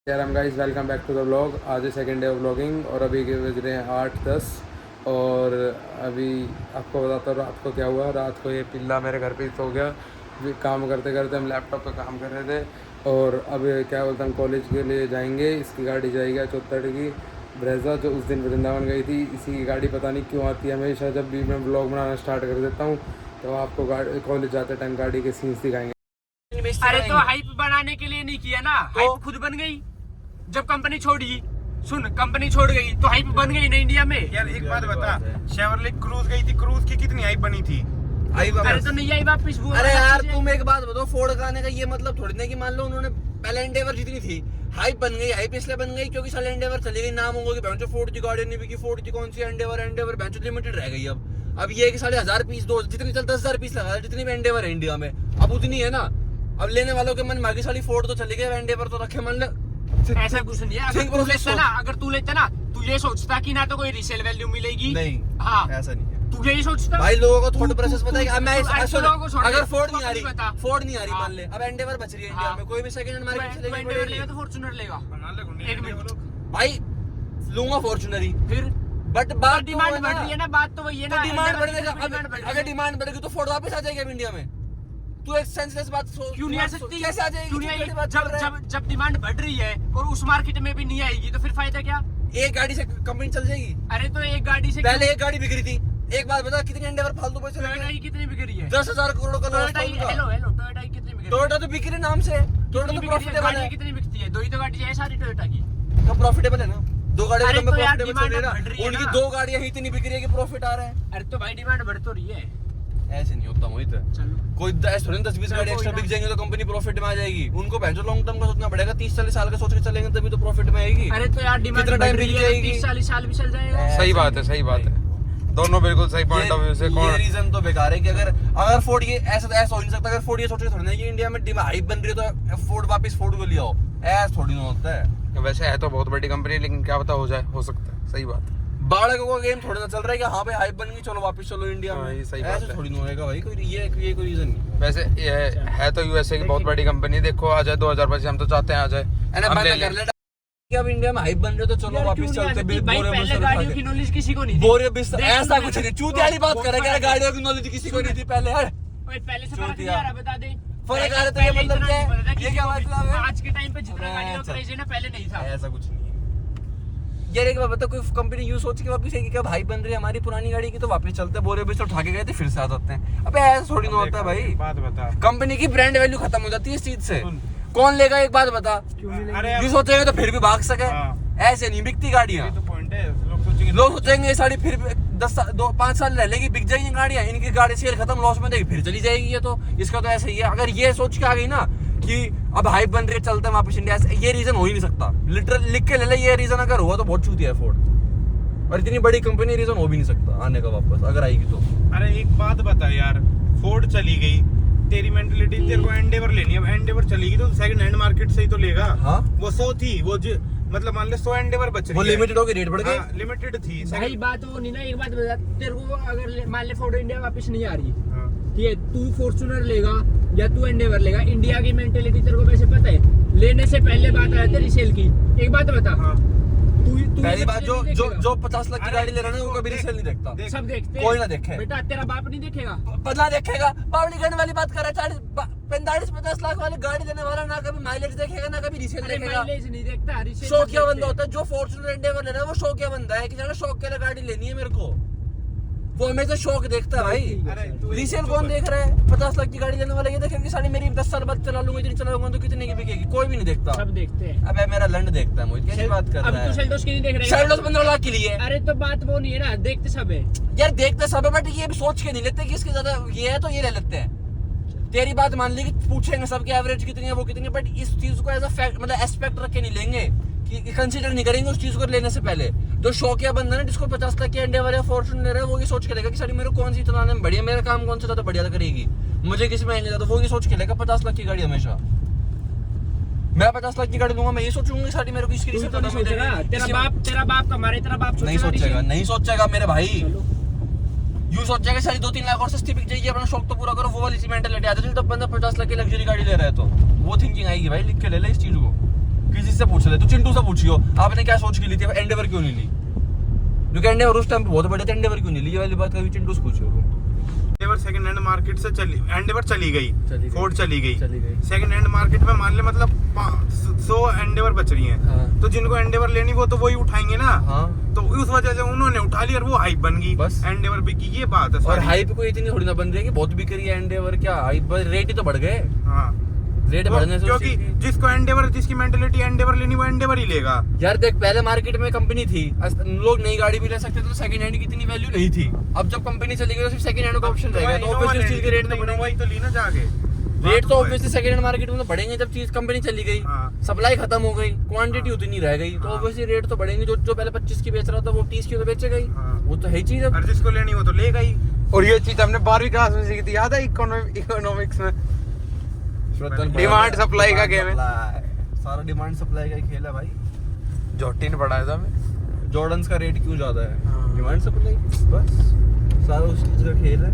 यार हम guys welcome back to the vlog. आज है सेकंड डे ऑफ व्लॉगिंग और अभी के बज रहे हैं 8:10 और अभी आपको बताता हूँ रात को क्या हुआ। रात को ये पिल्ला मेरे घर पे ही सो गया। काम करते करते हम लैपटॉप पे काम कर रहे थे और अब क्या बोलते हैं, हम कॉलेज के लिए जाएंगे। इसकी गाड़ी जाएगी चौथड़ की ब्रेजा, जो उस दिन वृंदावन गई थी। इसी की गाड़ी पता नहीं क्यों आती है हमेशा। जब भी मैं व्लॉग बनाना स्टार्ट कर देता हूँ तो आपको कॉलेज जाते टाइम गाड़ी के सीन्स दिखाएंगे। अरे तो हाइप बनाने के लिए नहीं किया ना, हाइप खुद बन गई जब कंपनी छोड़ी। सुन, कंपनी छोड़ गई तो हाइप बन गई ना इंडिया में। यार एक बात बता, शेवरले क्रूज गई थी, क्रूज की कितनी हाइप बनी थी? अरे तो नहीं आई वापिस वो। अरे यार तुम एक बात बताओ, फोर्ड का आने का ये मतलब थोड़ी ना कि मान लो उन्होंने पहले एंडेवर जितनी थी हाइप बन गई। हाइप इसलिए बन गई क्योंकि साले एंडेवर चली गई, नाम होगा कि बेंचो फोर्ड की गाड़ी नहीं बिकी। फोर्ड की कौन सी एंडेवर बेंचो लिमिटेड रह गई। अब ये कि साले 1000 पीस दो जितनी चल 10,000 पीस लगा, जितनी भी एंडेवर है इंडिया में अब उतनी है ना। अब लेने वालों के मन में साली फोर्ड तो चली गई, एंडेवर तो रखे मन। ऐसा कुछ नहीं है। अगर तू लेता ना, तू ये सोचता कि ना तो कोई रीसेल वैल्यू मिलेगी। नहीं, हाँ ऐसा नहीं है। तू यही सोचता भाई। लोगों को थोड़ा प्रोसेस पता है कि मैं अगर फोर्ड नहीं आ रही मान ले, अब एंडेवर बच रही है इंडिया में, कोई भी सेकंड हैंड मार्केट चलेगी, एंडेवर लेगा तो फॉर्च्यूनर लेगा। एक मिनट भाई लूंगा फॉर्च्यूनर ही फिर, बट बात डिमांड बढ़ रही है ना, बात तो वही है ना। डिमांड बढ़ेगा, अगर डिमांड बढ़ेगी तो फोर्ड वापस आ जाएगी अब इंडिया में। तू एक सेंसलेस बात सोच, क्यों नहीं आ सकती? कैसे आ जाएगी? क्यों नहीं आएगी? जब डिमांड बढ़ रही है और उस मार्केट में भी नहीं आएगी तो फिर फायदा क्या? एक गाड़ी से कंपनी चल जाएगी। अरे तो एक गाड़ी से पहले एक गाड़ी बिक रही थी। एक बात बता, कितनी एंडेवर फालतू पैसे लगे? टोयोटा की कितनी बिक रही है? 10,000 करोड़ का लॉस था उनका। हेलो टोयोटा की कितनी बिक रही है? टोयोटा तो बिक रही नाम से, टोयोटा तो प्रॉफिटेबल है। कितनी बिकती है? दो ही तो गाड़ी है सारी टोयोटा की, तो प्रॉफिटेबल है ना। दो गाड़ियों में तो यार प्रॉफिटेबल चल रही है ना। उनकी ना। दो गाड़ियां ही इतनी बिक रही है कि प्रॉफिट आ रहा है। अरे तो भाई डिमांड बढ़ तो रही है। ऐसे नहीं होता मोहित। चलो कोई 10-20 गाड़ी एक्स्ट्रा बिक जाएंगे तो कंपनी प्रॉफिट में आ जाएगी। उनको भैंसो लॉन्ग टर्म का सोचना पड़ेगा, 30-40 साल का सोच के चलेंगे तभी तो प्रॉफिट में आएगी। अरे तो यार डिमांड कितना टाइम बढ़ रही बिक है, जाएगी? 30-40 साल भी चल जाएगा। सही बात है, सही बात है। दोनों बिल्कुल सही पॉइंट ऑफ व्यू से। ये रीजन तो बेकार है कि अगर फोर्ड ये ऐसा हो नहीं सकता। अगर फोर्ड ये सोचे थोड़ी ना कि इंडिया में हाइप बन रही है तो फोर्ड वापस फोर्ड को ले आओ, ऐसा थोड़ी ना होता है। वैसे है तो बहुत बड़ी कंपनी, लेकिन क्या पता हो जाए, हो सकता है। सही बात है। बाड़कों का गेम थोड़ा ना चल रहा है कि हाँ भाई हाइप बन गई, चलो वापस चलो इंडिया में। ये सही बात ऐसे है। थोड़ी ना होएगा भाई। कोई ये कोई रीजन नहीं। वैसे ये है तो यूएसए की बहुत बड़ी कंपनी। देखो आ जाए 2025, हम तो चाहते हैं आ जाए। हम ले लें। अब इंडिया में हाइप बन रहे तो चलो वापस चलते। भाई पहले गाड़ियों की नॉलेज किसी को नहीं थी। बोरे बिस्तर ऐसा कुछ नहीं। चूतिया वाली बात कर रहा है, गाड़ियों की नॉलेज किसी को नहीं थी पहले। पहले से फर्क नहीं आ रहा, बता दे। फर्क आ रहा तो ये मतलब क्या है? ये क्या मतलब है? आज के टाइम पे जितना गाड़ियों का क्रेज है ना, पहले नहीं था। ऐसा कुछ नहीं है यार। एक बात बता, कोई कंपनी यूज सोच के वापस आएगी क्या? भाई बन रही है हमारी पुरानी गाड़ी की तो वापस चलते हैं, बोरे बिस्तर उठा के गए थे फिर से आ जाते हैं। अबे ऐसा थोड़ी ना होता है भाई। बात बता, कंपनी की ब्रांड वैल्यू खत्म हो जाती है इस चीज से। कौन लेगा? एक बात बता, अरे यूज सोचेंगे तो फिर भी भाग सके। हाँ। ऐसे नहीं बिकती गाड़ियां। तो पॉइंट है, लोग सोचेंगे ये साड़ी फिर 5 साल रह लेगी, बिक जाएगी गाड़ियां। इनकी गाड़ी सेल खत्म, लॉस में देगी, फिर चली जाएगी। ये तो इसका तो ऐसा ही है। अगर ये सोच के आ गई ना कि अब हाइप बन रही है, चलते हैं वापस इंडिया से, ये रीजन हो ही नहीं सकता। लिटरल लिख के ले ले, ये रीजन अगर हुआ तो बहुत चूतिया है फोर्ड। और इतनी बड़ी कंपनी रीजन हो भी नहीं सकता आने का वापस, अगर आएगी तो। अरे एक बात बता यार, फोर्ड चली गई, तेरी मेंटलिटी तेरे को एंडेवर लेनी है। अब एंडेवर चलेगी तो सेकंड हैंड मार्केट से ही तो लेगा। हाँ? वो 100 थी, वो मतलब मान ले 100 एंडेवर बच रही वो है। लिमिटेड होगी, रेट बढ़ गई। लिमिटेड थी। भाई बात वो नहीं ना। एक बात बता, तेरे को अगर मान ले फोर्ड इंडिया वापस नहीं आ रही, हाँ। ठीक है, तू फॉर्च्यूनर लेगा या तू एंडेवर लेगा, इंडिया की मेंटेलिटी तेरे को वैसे पता है। लेने से पहले बात आ जाती है रीसेल की। एक बात बता, हाँ। तू पहली बात, जो 50 लाख की गाड़ी ले रहा है ना, वो कभी रीसेल नहीं देखता। सब देखते हैं। कोई ना देखे बेटा, तेरा बाप नहीं देखेगा। बदला देखेगा। पावली गन वाली बात कर रहा है। 45-50 लाख वाली गाड़ी देने वाला ना कभी माइलेज देखेगा ना कभी रीसेल अरे देखेगा। माइलेज नहीं देखता, रीसेल शौकिया बंदा होता है। जो फॉर्च्यूनर एंडेवर ले रहा है वो शौकिया बंदा है कि चलो शौक के लिए गाड़ी लेनी है मेरे को। वो हमेशा शौक देखता है भाई। अरे रीसेल कौन देख रहा है? 50 लाख की गाड़ी लेने वाला ये देखेगा कि साड़ी मेरी 10 साल बाद चला लूंगा, इतनी चलाऊंगा तो कितने की बिकेगी। कोई भी नहीं देखता। सब देखते हैं। अबे मेरा लंड देखता है। मुझे कैसी बात कर अब रहा तू है? सेल्टोस की नहीं देख रहा है? सेल्टोस 15 लाख की लिए। अरे तो बात वो नहीं है ना, देखते सब है यार देखते सब है, बट ये भी सोच के नहीं लेते कि इसके ज्यादा ये है तो ये ले लेते हैं। तेरी बात मान ली कि पूछेंगे सबकी एवरेज कितनी है, वो कितनी है, बट इस चीज को एज अ फैक्ट मतलब एस्पेक्ट रख के नहीं लेंगे कि कंसीडर नहीं करेंगे उस चीज को लेने से पहले। जो शौकिया बंदा ना, जिसको 50 लाख की एंडेवर या फॉर्च्यूनर है, वो ये सोच के लेगा कि सारी मेरे कौन सी चलाने में बढ़िया, मेरा काम कौन सा ज्यादा बढ़िया करेगी, मुझे किसी में ज्यादा, वो ये सोच के लेगा 50 लाख की गाड़ी हमेशा। मैं 50 लाख की गाड़ी लूंगा, मैं ये सोचूंगा साड़ी मेरे को इसकी तू तो नहीं सोचेगा। तेरा बाप कमारे, तेरा बाप नहीं सोचेगा, नहीं सोचेगा मेरे भाई। चलो। यूं सोचेगा सारी 2-3 लाख और सस्ती बिक जाएगी, अपना शौक तो पूरा करो। वो वाली मेंटालिटी आ जाती है। तब बंदा 50 लाख की लग्जरी गाड़ी ले रहा है तो वो थिंकिंग आएगी भाई। लिख के ले ले इस चीज को। किसी से पूछ ले, तू चिंटू से पूछियो आपने क्या सोच के ली थी, एंडेवर क्यों नहीं ली, क्योंकि एंडेवर उस टाइम पे बहुत बड़े थे, एंडेवर क्यों नहीं ली, ये वाली बात कभी चिंटू से पूछियो तुम। एंडेवर सेकंड हैंड मार्केट से चली, एंडेवर चली गई, चली गई। फोर्ड चली गई, चली गई। सेकंड हैंड मार्केट में मान ले मतलब 100 एंडेवर बच रही हैं, हाँ। तो जिनको एंडेवर लेनी वो तो वही उठाएंगे ना, हाँ। तो उस वजह से उन्होंने उठा ली और वो हाइप बन गई, बस। एंडेवर बिकी, ये बात है और सारी। हाइप को इतनी थोड़ी ना बन रही है कि बहुत बिक रही है एंडेवर, क्या हाइप, रेट ही तो बढ़ गए, हाँ रेट बढ़ने से क्योंकि जिसको एंडेवर, जिसकी मेंटेलिटी एंडेवर लेनी वो एंडेवर ही लेगा। यार देख पहले मार्केट में कंपनी थी, लोग नई गाड़ी भी ले सकते थे तो सेकंड हैंड की इतनी वैल्यू नहीं थी, अब जब कंपनी चली गई तो सिर्फ सेकंड हैंड का ऑप्शन रहेगा, तो ऑब्वियसली उस चीज के रेट तो बढ़ेंगे, वही तो ली ना जाके, रेट तो ऑब्वियसली सेकंड हैंड मार्केट में तो बढ़ेंगे जब चीज कंपनी चली गई, हाँ। सप्लाई खत्म हो गई, क्वांटिटी उतनी रह गई, तो ऑब्वियसली रेट तो बढ़ेंगे, जो पहले 25 की बेच रहा था वो 30 की तो बेचेगा ही, हाँ। वो तो है ही चीज अब। और जिसको लेनी वो तो लेगा ही। और ये चीज हमने 12वीं क्लास में सीखी थी, याद है इकोनॉमिक्स में, डिमांड सप्लाई का गेम है, सारा डिमांड सप्लाई का ही खेल है भाई। जोटी ने पढ़ाया था हमें। जॉर्डन्स का रेट क्यों ज्यादा है, हाँ। डिमांड सप्लाई, बस सारा उस चीज का खेल है।